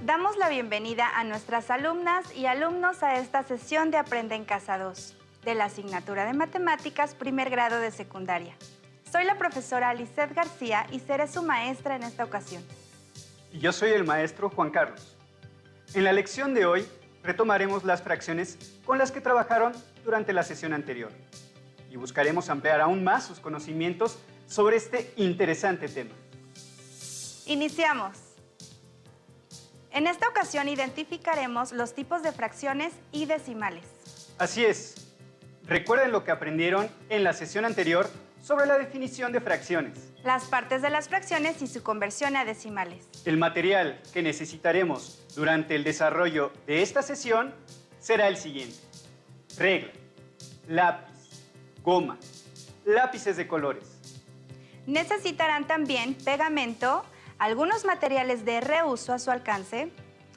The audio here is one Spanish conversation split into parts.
Damos la bienvenida a nuestras alumnas y alumnos a esta sesión de Aprende en Casa 2, de la asignatura de Matemáticas, primer grado de secundaria. Soy la profesora Lisette García y seré su maestra en esta ocasión. Y yo soy el maestro Juan Carlos. En la lección de hoy retomaremos las fracciones con las que trabajaron durante la sesión anterior y buscaremos ampliar aún más sus conocimientos sobre este interesante tema. Iniciamos. En esta ocasión identificaremos los tipos de fracciones y decimales. Así es. Recuerden lo que aprendieron en la sesión anterior sobre la definición de fracciones. Las partes de las fracciones y su conversión a decimales. El material que necesitaremos durante el desarrollo de esta sesión será el siguiente: regla, lápiz, goma, lápices de colores. Necesitarán también pegamento, algunos materiales de reuso a su alcance,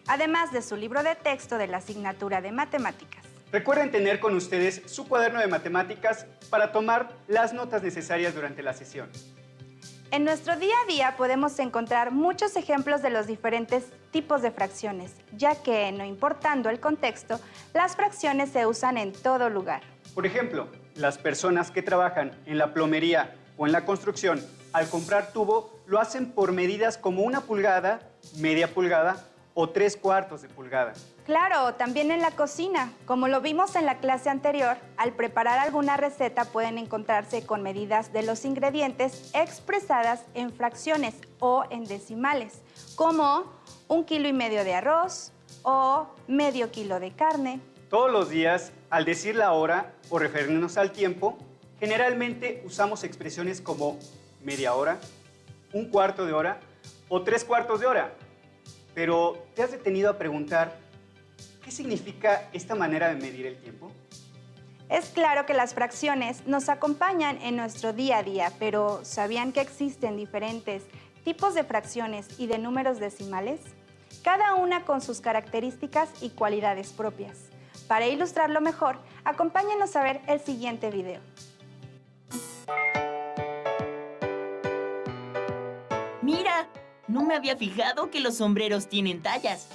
además de su libro de texto de la asignatura de Matemáticas. Recuerden tener con ustedes su cuaderno de matemáticas para tomar las notas necesarias durante la sesión. En nuestro día a día podemos encontrar muchos ejemplos de los diferentes tipos de fracciones, ya que, no importando el contexto, las fracciones se usan en todo lugar. Por ejemplo, las personas que trabajan en la plomería o en la construcción, al comprar tubo, lo hacen por medidas como 1 pulgada, media pulgada o 3/4 de pulgada. Claro, también en la cocina. Como lo vimos en la clase anterior, al preparar alguna receta pueden encontrarse con medidas de los ingredientes expresadas en fracciones o en decimales, como 1,5 kilos de arroz o medio kilo de carne. Todos los días, al decir la hora o referirnos al tiempo, generalmente usamos expresiones como media hora, 1/4 de hora o 3/4 de hora. Pero, ¿te has detenido a preguntar qué significa esta manera de medir el tiempo? Es claro que las fracciones nos acompañan en nuestro día a día, pero ¿sabían que existen diferentes tipos de fracciones y de números decimales? Cada una con sus características y cualidades propias. Para ilustrarlo mejor, acompáñenos a ver el siguiente video. ¡Mira! No me había fijado que los sombreros tienen tallas.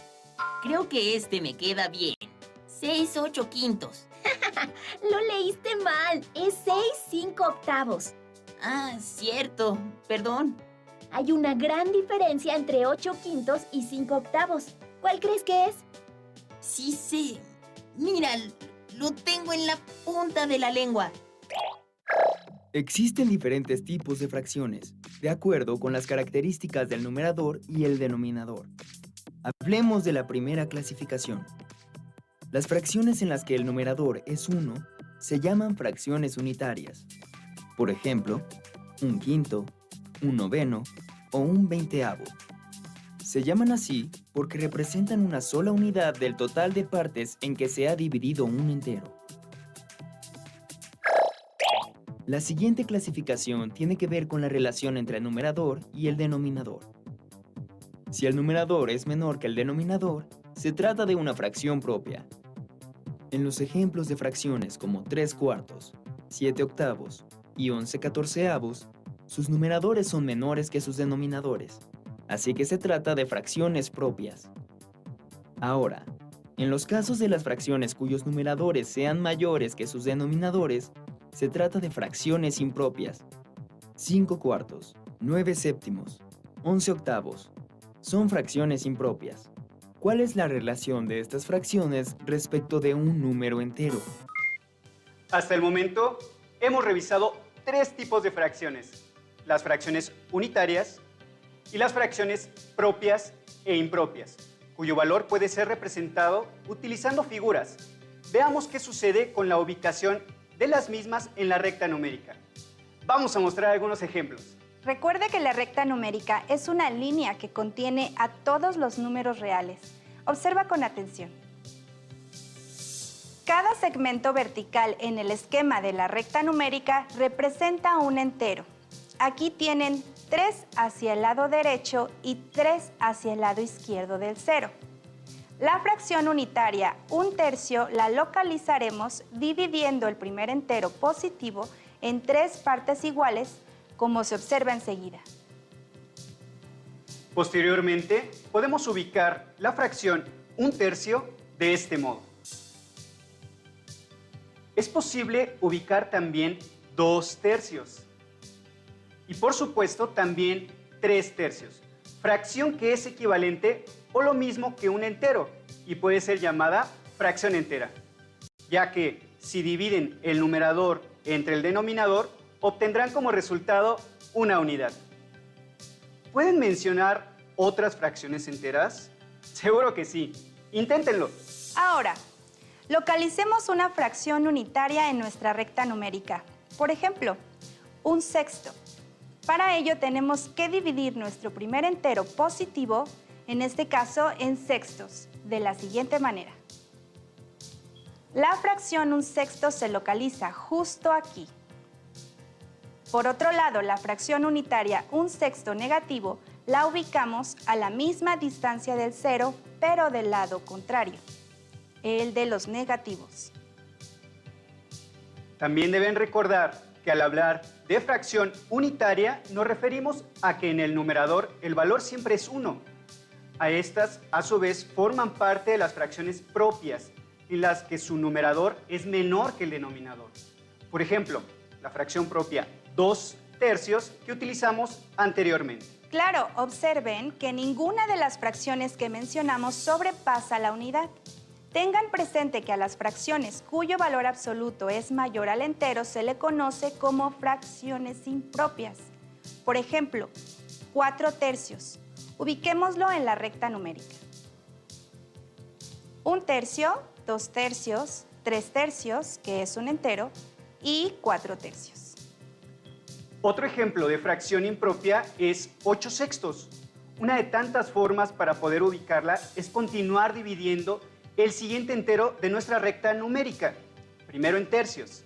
Creo que este me queda bien. 6/8. Lo leíste mal. Es 6/5. Ah, cierto. Perdón. Hay una gran diferencia entre 8/5 y 5/8. ¿Cuál crees que es? Sí sé. Mira, lo tengo en la punta de la lengua. Existen diferentes tipos de fracciones, de acuerdo con las características del numerador y el denominador. Hablemos de la primera clasificación. Las fracciones en las que el numerador es 1 se llaman fracciones unitarias. Por ejemplo, 1/5, 1/9 o 1/20. Se llaman así porque representan una sola unidad del total de partes en que se ha dividido un entero. La siguiente clasificación tiene que ver con la relación entre el numerador y el denominador. Si el numerador es menor que el denominador, se trata de una fracción propia. En los ejemplos de fracciones como 3/4, 7/8 y 11/14, sus numeradores son menores que sus denominadores, así que se trata de fracciones propias. Ahora, en los casos de las fracciones cuyos numeradores sean mayores que sus denominadores, se trata de fracciones impropias. 5/4, 9/7, 11/8. Son fracciones impropias. ¿Cuál es la relación de estas fracciones respecto de un número entero? Hasta el momento, hemos revisado 3 tipos de fracciones: las fracciones unitarias y las fracciones propias e impropias, cuyo valor puede ser representado utilizando figuras. Veamos qué sucede con la ubicación de las mismas en la recta numérica. Vamos a mostrar algunos ejemplos. Recuerde que la recta numérica es una línea que contiene a todos los números reales. Observa con atención. Cada segmento vertical en el esquema de la recta numérica representa un entero. Aquí tienen 3 hacia el lado derecho y 3 hacia el lado izquierdo del cero. La fracción unitaria 1/3 la localizaremos dividiendo el primer entero positivo en 3 partes iguales, como se observa enseguida. Posteriormente, podemos ubicar la fracción 1/3 de este modo. Es posible ubicar también 2/3 y por supuesto también 3/3, fracción que es equivalente o lo mismo que un entero y puede ser llamada fracción entera, ya que si dividen el numerador entre el denominador, obtendrán como resultado una unidad. ¿Pueden mencionar otras fracciones enteras? Seguro que sí. Inténtenlo. Ahora, localicemos una fracción unitaria en nuestra recta numérica. Por ejemplo, 1/6. Para ello tenemos que dividir nuestro primer entero positivo, en este caso en sextos, de la siguiente manera. La fracción 1/6 se localiza justo aquí. Por otro lado, la fracción unitaria 1/6 negativo la ubicamos a la misma distancia del cero, pero del lado contrario, el de los negativos. También deben recordar que al hablar de fracción unitaria nos referimos a que en el numerador el valor siempre es 1. A estas, a su vez, forman parte de las fracciones propias, en las que su numerador es menor que el denominador. Por ejemplo, la fracción propia 2/3 que utilizamos anteriormente. Claro, observen que ninguna de las fracciones que mencionamos sobrepasa la unidad. Tengan presente que a las fracciones cuyo valor absoluto es mayor al entero se le conoce como fracciones impropias. Por ejemplo, 4/3. Ubiquémoslo en la recta numérica. 1/3, 2/3, 3/3, que es un entero, y 4/3. Otro ejemplo de fracción impropia es 8/6. Una de tantas formas para poder ubicarla es continuar dividiendo el siguiente entero de nuestra recta numérica, primero en tercios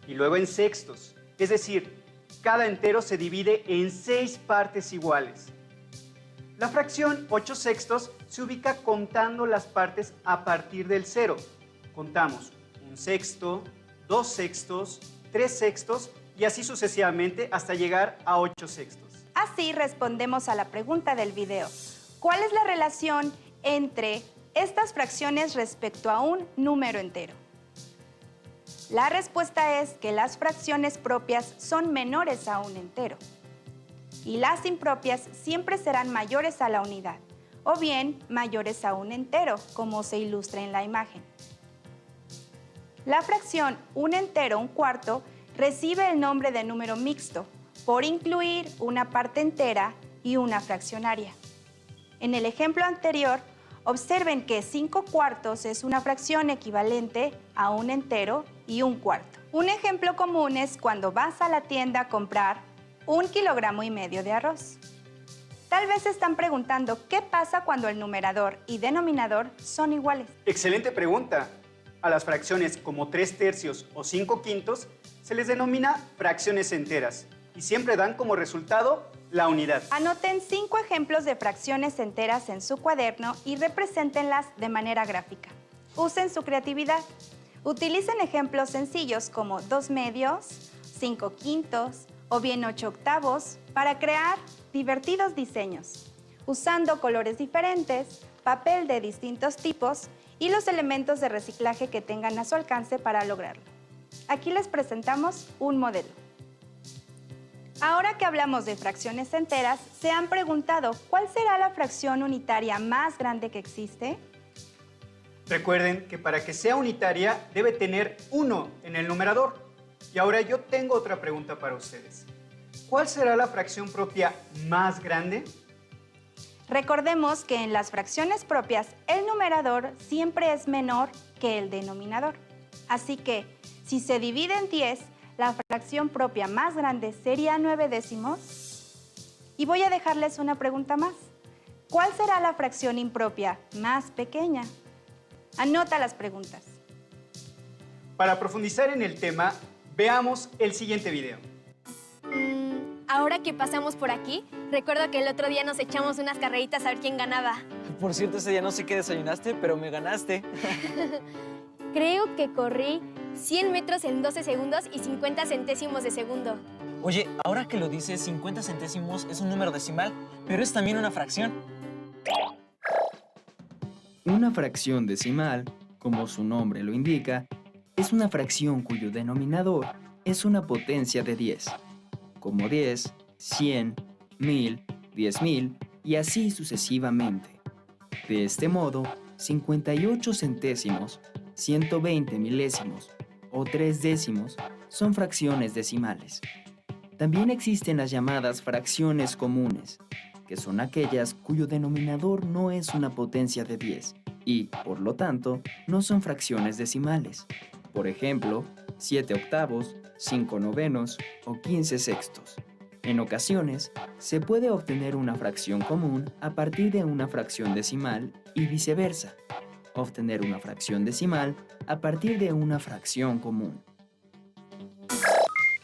y luego en sextos, es decir, cada entero se divide en 6 partes iguales. La fracción 8/6 se ubica contando las partes a partir del cero. Contamos 1/6, 2/6, 3/6 y así sucesivamente hasta llegar a 8/6. Así respondemos a la pregunta del video. ¿Cuál es la relación entre estas fracciones respecto a un número entero? La respuesta es que las fracciones propias son menores a un entero y las impropias siempre serán mayores a la unidad o bien mayores a un entero, como se ilustra en la imagen. La fracción un entero, 1/4, recibe el nombre de número mixto por incluir una parte entera y una fraccionaria. En el ejemplo anterior, observen que 5/4 es una fracción equivalente a un entero y 1/4. Un ejemplo común es cuando vas a la tienda a comprar 1,5 kilogramos de arroz. Tal vez se están preguntando qué pasa cuando el numerador y denominador son iguales. Excelente pregunta. A las fracciones como 3/3 o 5/5 se les denomina fracciones enteras y siempre dan como resultado la unidad. Anoten 5 ejemplos de fracciones enteras en su cuaderno y represéntenlas de manera gráfica. Usen su creatividad. Utilicen ejemplos sencillos como 2/2, 5/5 o bien 8/8 para crear divertidos diseños, usando colores diferentes, papel de distintos tipos y los elementos de reciclaje que tengan a su alcance para lograrlo. Aquí les presentamos un modelo. Ahora que hablamos de fracciones enteras, ¿se han preguntado cuál será la fracción unitaria más grande que existe? Recuerden que para que sea unitaria debe tener 1 en el numerador. Y ahora yo tengo otra pregunta para ustedes. ¿Cuál será la fracción propia más grande? Recordemos que en las fracciones propias el numerador siempre es menor que el denominador. Así que, si se divide en 10, la fracción propia más grande sería 9/10. Y voy a dejarles una pregunta más. ¿Cuál será la fracción impropia más pequeña? Anota las preguntas. Para profundizar en el tema, veamos el siguiente video. Ahora que pasamos por aquí, recuerdo que el otro día nos echamos unas carreritas a ver quién ganaba. Por cierto, ese día no sé qué desayunaste, pero me ganaste. Creo que corrí 100 metros en 12 segundos y 50 centésimos de segundo. Oye, ahora que lo dices, 50 centésimos es un número decimal, pero es también una fracción. Una fracción decimal, como su nombre lo indica, es una fracción cuyo denominador es una potencia de 10, como 10, 100, 1000, 10.000 y así sucesivamente. De este modo, 58 centésimos, 120 milésimos o 3 décimos son fracciones decimales. También existen las llamadas fracciones comunes, que son aquellas cuyo denominador no es una potencia de 10 y, por lo tanto, no son fracciones decimales. Por ejemplo, 7 octavos, 5 novenos o 15 sextos. En ocasiones, se puede obtener una fracción común a partir de una fracción decimal y viceversa. Obtener una fracción decimal a partir de una fracción común.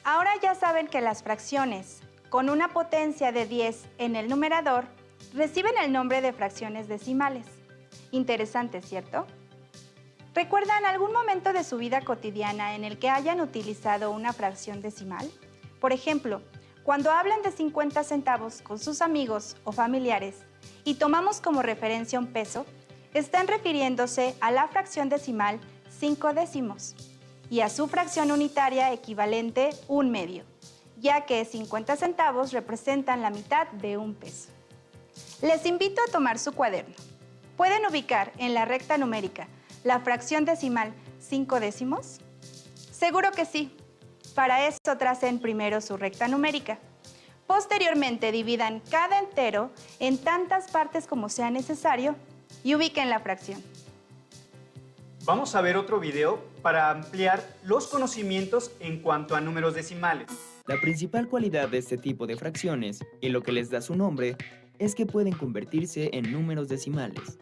Ahora ya saben que las fracciones con una potencia de 10 en el numerador reciben el nombre de fracciones decimales. Interesante, ¿cierto? ¿Recuerdan algún momento de su vida cotidiana en el que hayan utilizado una fracción decimal? Por ejemplo, cuando hablan de 50 centavos con sus amigos o familiares y tomamos como referencia un peso, están refiriéndose a la fracción decimal 5 décimos y a su fracción unitaria equivalente 1/2, ya que 50 centavos representan la mitad de un peso. Les invito a tomar su cuaderno. ¿Pueden ubicar en la recta numérica la fracción decimal 5 décimos? Seguro que sí. Para eso tracen primero su recta numérica. Posteriormente dividan cada entero en tantas partes como sea necesario y ubiquen la fracción. Vamos a ver otro video para ampliar los conocimientos en cuanto a números decimales. La principal cualidad de este tipo de fracciones, y lo que les da su nombre, es que pueden convertirse en números decimales.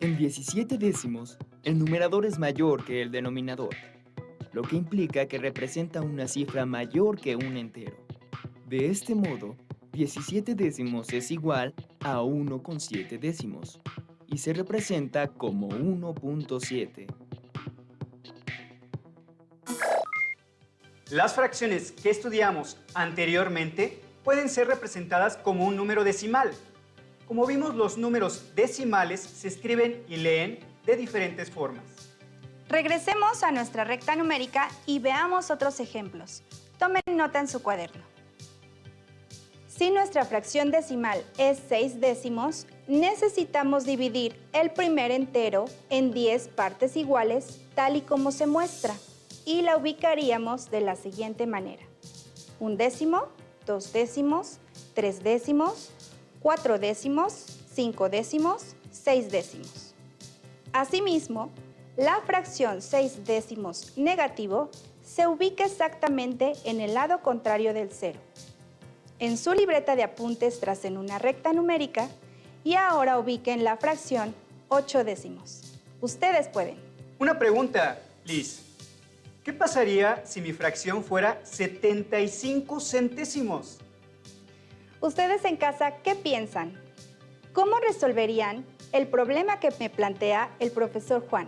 En 17 décimos, el numerador es mayor que el denominador, lo que implica que representa una cifra mayor que un entero. De este modo, 17 décimos es igual a 1,7 décimos y se representa como 1,7. Las fracciones que estudiamos anteriormente pueden ser representadas como un número decimal. Como vimos, los números decimales se escriben y leen de diferentes formas. Regresemos a nuestra recta numérica y veamos otros ejemplos. Tomen nota en su cuaderno. Si nuestra fracción decimal es 6 décimos, necesitamos dividir el primer entero en 10 partes iguales, tal y como se muestra, y la ubicaríamos de la siguiente manera: 1 décimo, 2 décimos, 3 décimos, 4 décimos, 5 décimos, 6 décimos. Asimismo, la fracción 6 décimos negativo se ubica exactamente en el lado contrario del cero. En su libreta de apuntes tracen una recta numérica y ahora ubiquen la fracción 8 décimos. Ustedes pueden. Una pregunta, Liz. ¿Qué pasaría si mi fracción fuera 75 centésimos? Ustedes en casa, ¿qué piensan? ¿Cómo resolverían el problema que me plantea el profesor Juan?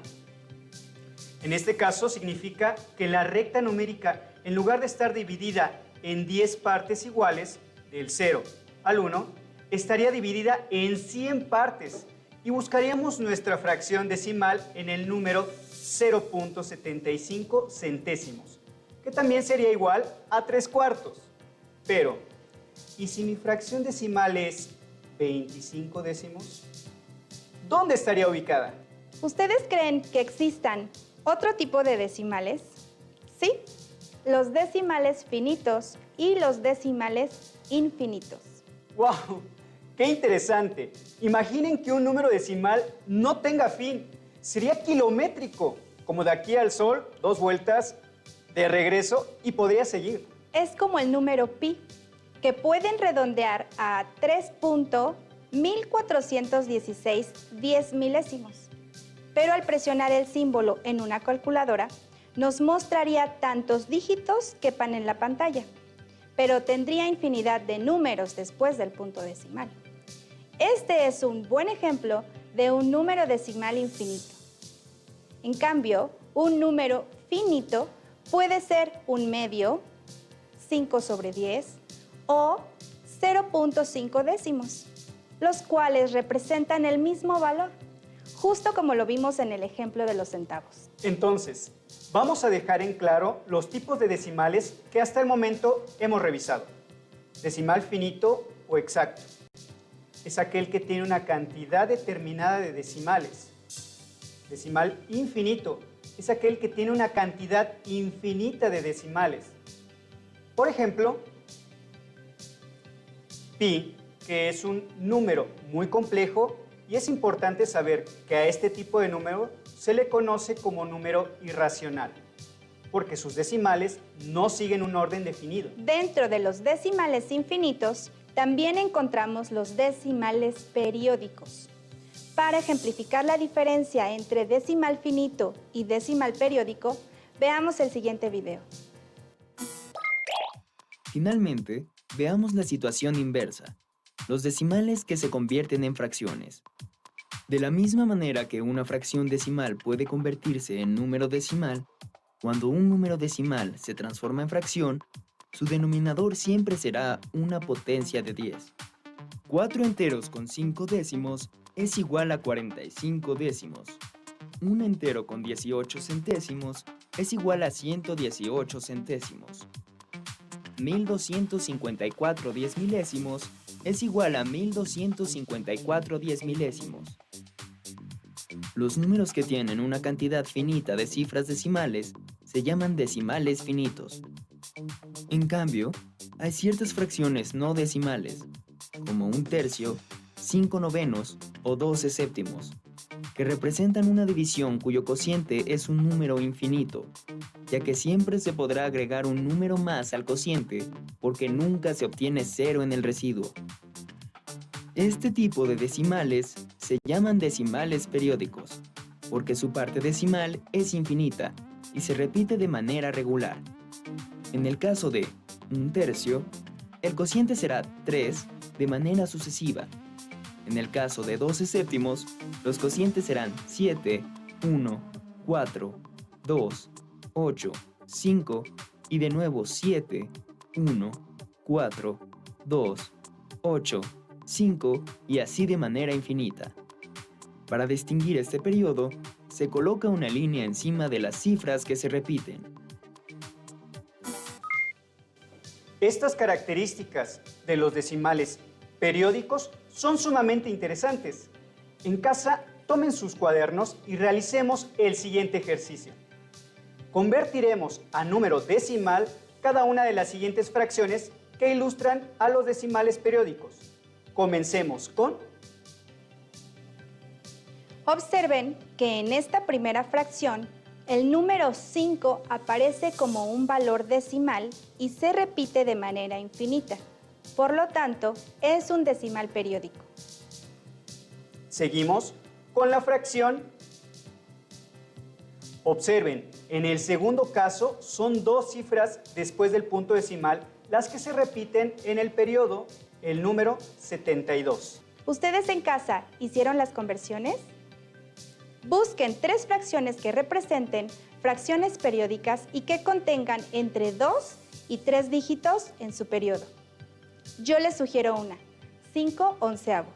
En este caso significa que la recta numérica, en lugar de estar dividida en 10 partes iguales, del 0 al 1, estaría dividida en 100 partes y buscaríamos nuestra fracción decimal en el número 0,75 centésimos, que también sería igual a 3/4. Pero, ¿y si mi fracción decimal es 25 décimos? ¿Dónde estaría ubicada? ¿Ustedes creen que existan otro tipo de decimales? Sí, los decimales finitos y los decimales infinitos. ¡Wow! ¡Qué interesante! Imaginen que un número decimal no tenga fin. Sería kilométrico, como de aquí al sol, 2 vueltas, de regreso y podría seguir. Es como el número pi, que pueden redondear a 3.1416 10 milésimos. Pero al presionar el símbolo en una calculadora, nos mostraría tantos dígitos que quepan en la pantalla, pero tendría infinidad de números después del punto decimal. Este es un buen ejemplo de un número decimal infinito. En cambio, un número finito puede ser 1/2, 5 sobre 10 o 0.5 décimos, los cuales representan el mismo valor, justo como lo vimos en el ejemplo de los centavos. Entonces, vamos a dejar en claro los tipos de decimales que hasta el momento hemos revisado. Decimal finito o exacto. Es aquel que tiene una cantidad determinada de decimales. Decimal infinito es aquel que tiene una cantidad infinita de decimales. Por ejemplo, pi, que es un número muy complejo, y es importante saber que a este tipo de número se le conoce como número irracional, porque sus decimales no siguen un orden definido. Dentro de los decimales infinitos, también encontramos los decimales periódicos. Para ejemplificar la diferencia entre decimal finito y decimal periódico, veamos el siguiente video. Finalmente, veamos la situación inversa, los decimales que se convierten en fracciones. De la misma manera que una fracción decimal puede convertirse en número decimal, cuando un número decimal se transforma en fracción, su denominador siempre será una potencia de 10. 4 enteros con 5 décimos es igual a 45 décimos. Un entero con 18 centésimos es igual a 118 centésimos. 1254 10 milésimos es igual a 1254 10 milésimos. Los números que tienen una cantidad finita de cifras decimales se llaman decimales finitos. En cambio, hay ciertas fracciones no decimales, como un tercio, 5 novenos o 12 séptimos, que representan una división cuyo cociente es un número infinito, ya que siempre se podrá agregar un número más al cociente porque nunca se obtiene cero en el residuo. Este tipo de decimales se llaman decimales periódicos, porque su parte decimal es infinita y se repite de manera regular. En el caso de un tercio, el cociente será 3 de manera sucesiva. En el caso de 12 séptimos, los cocientes serán 7, 1, 4, 2, 8, 5 y de nuevo 7, 1, 4, 2, 8, 5 y así de manera infinita. Para distinguir este periodo, se coloca una línea encima de las cifras que se repiten. Estas características de los decimales periódicos son sumamente interesantes. En casa, tomen sus cuadernos y realicemos el siguiente ejercicio. Convertiremos a número decimal cada una de las siguientes fracciones que ilustran a los decimales periódicos. Comencemos con... Observen que en esta primera fracción, el número 5 aparece como un valor decimal y se repite de manera infinita. Por lo tanto, es un decimal periódico. Seguimos con la fracción. Observen, en el segundo caso son dos cifras después del punto decimal las que se repiten en el periodo, el número 72. ¿Ustedes en casa hicieron las conversiones? Busquen 3 fracciones que representen fracciones periódicas y que contengan entre 2 y 3 dígitos en su periodo. Yo les sugiero una, 5 onceavos.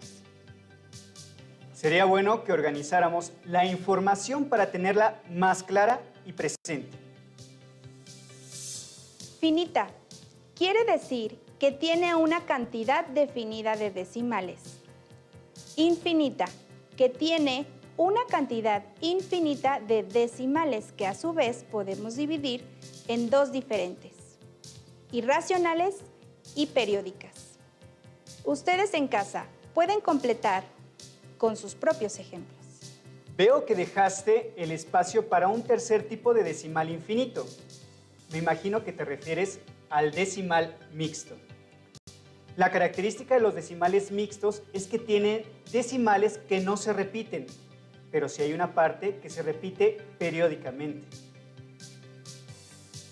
Sería bueno que organizáramos la información para tenerla más clara y presente. Finita quiere decir que tiene una cantidad definida de decimales. Infinita, que tiene una cantidad infinita de decimales que a su vez podemos dividir en 2 diferentes, irracionales y periódicas. Ustedes en casa pueden completar con sus propios ejemplos. Veo que dejaste el espacio para un tercer tipo de decimal infinito. Me imagino que te refieres al decimal mixto. La característica de los decimales mixtos es que tienen decimales que no se repiten, pero sí hay una parte que se repite periódicamente.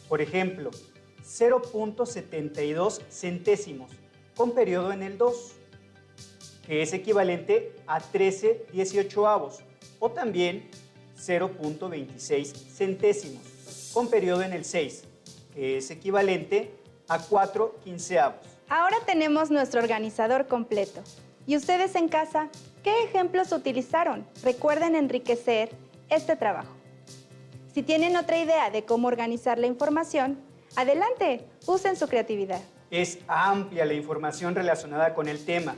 Por ejemplo, 0.72 centésimos con periodo en el 2, que es equivalente a 13/18, o también 0.26 centésimos con periodo en el 6, que es equivalente a 4/15. Ahora tenemos nuestro organizador completo. ¿Y ustedes en casa, qué ejemplos utilizaron? Recuerden enriquecer este trabajo. Si tienen otra idea de cómo organizar la información, adelante, usen su creatividad. Es amplia la información relacionada con el tema.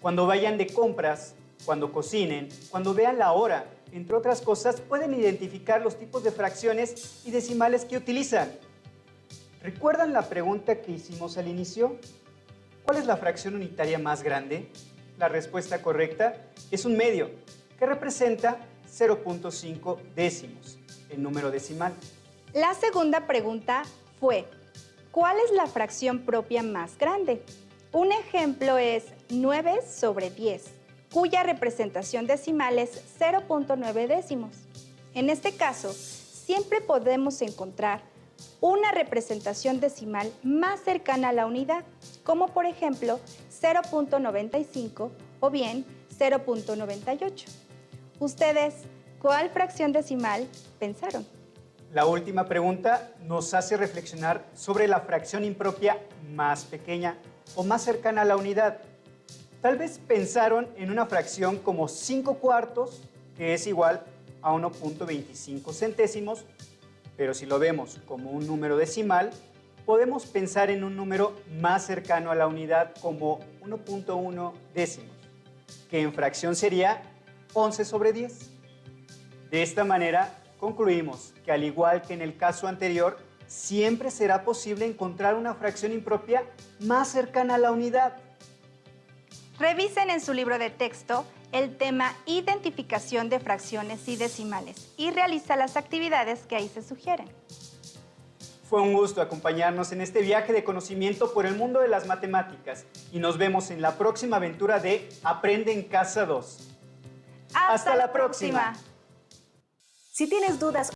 Cuando vayan de compras, cuando cocinen, cuando vean la hora, entre otras cosas, pueden identificar los tipos de fracciones y decimales que utilizan. ¿Recuerdan la pregunta que hicimos al inicio? ¿Cuál es la fracción unitaria más grande? La respuesta correcta es un medio, que representa 0.5 décimos, el número decimal. La segunda pregunta fue, ¿cuál es la fracción propia más grande? Un ejemplo es 9/10, cuya representación decimal es 0.9 décimos. En este caso, siempre podemos encontrar una representación decimal más cercana a la unidad, como por ejemplo 0.95 o bien 0.98. ¿Ustedes cuál fracción decimal pensaron? La última pregunta nos hace reflexionar sobre la fracción impropia más pequeña o más cercana a la unidad. Tal vez pensaron en una fracción como 5/4, que es igual a 1.25 centésimos, pero si lo vemos como un número decimal, podemos pensar en un número más cercano a la unidad como 1.1 décimos, que en fracción sería 11/10. De esta manera, concluimos que al igual que en el caso anterior, siempre será posible encontrar una fracción impropia más cercana a la unidad. Revisen en su libro de texto el tema Identificación de fracciones y decimales y realiza las actividades que ahí se sugieren. Fue un gusto acompañarnos en este viaje de conocimiento por el mundo de las matemáticas y nos vemos en la próxima aventura de Aprende en Casa 2. ¡Hasta la próxima! Si tienes dudas